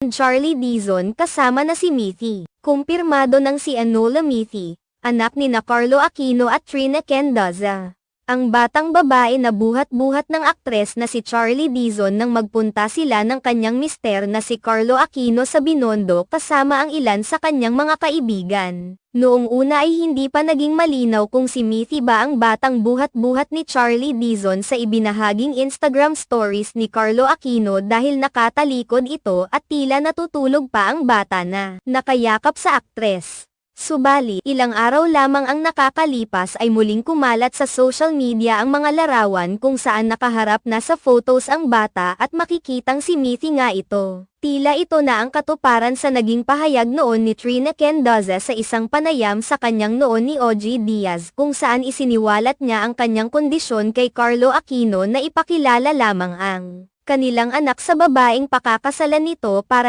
and Charlie Dizon kasama na si Mithy. Kumpirmado ng si Enola Mithy, anak ni na Carlo Aquino at Trina Kendaza. Ang batang babae na buhat-buhat ng aktres na si Charlie Dizon nang magpunta sila ng kanyang mister na si Carlo Aquino sa Binondo kasama ang ilan sa kanyang mga kaibigan. Noong una ay hindi pa naging malinaw kung si Mithy ba ang batang buhat-buhat ni Charlie Dizon sa ibinahaging Instagram stories ni Carlo Aquino dahil nakatalikod ito at tila natutulog pa ang bata na nakayakap sa aktres. Subalit, ilang araw lamang ang nakakalipas ay muling kumalat sa social media ang mga larawan kung saan nakaharap na sa photos ang bata at makikitang si Mithy nga ito. Tila ito na ang katuparan sa naging pahayag noon ni Trina Kendaza sa isang panayam sa kanyang noon ni OG Diaz kung saan isiniwalat niya ang kanyang kondisyon kay Carlo Aquino na ipakilala lamang ang kanilang anak sa babaeng pakakasalan nito para